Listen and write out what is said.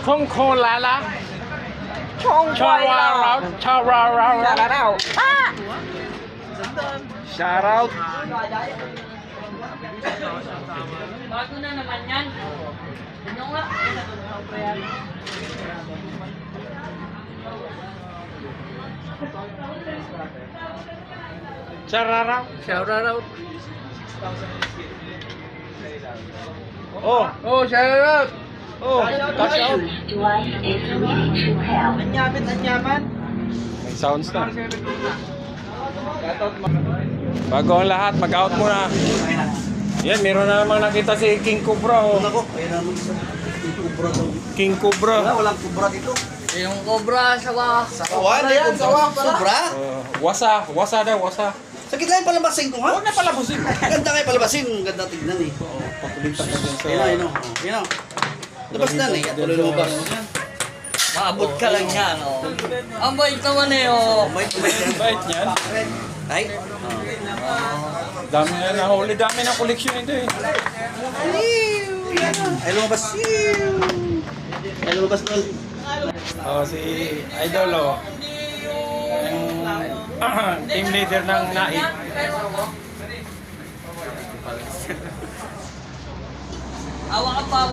Kung Lala. Chong Boy Lao. Shout out. Shout out. Bago na naman yan. Ano nga? Shout out. Oh, shout out. Oh, touch out. Anyaman. May sounds na. Bago ang lahat, mag-out muna. Yan, meron na namang nakita si King Cobra. Oh. Ako, ayun naman isa. Kubra daw. King Cobra. Walang kubra dito. Yung cobra sawa. Sawa, yan, sawa. Sobra. Wasa daw, wasa. Sakit lang yung palabasin ko, ha? Huwag na palabusin. Ganda kayo palabasin. Ganda tignan eh. Pakulitan ka dyan sa... Ayun o. Ayun o. Labas na eh. At tuloy lumabas. Maabot ka lang yan, oh. Ang bait naman eh, oh. Bait yan. Bait niyan. Ay. Dami na nahuli, dami na koleksyon ito eh. Ay lumabas. Ay lumabas tol. Oh, si Idol oh. Ang team leader ng NAIP. Awa ka pa.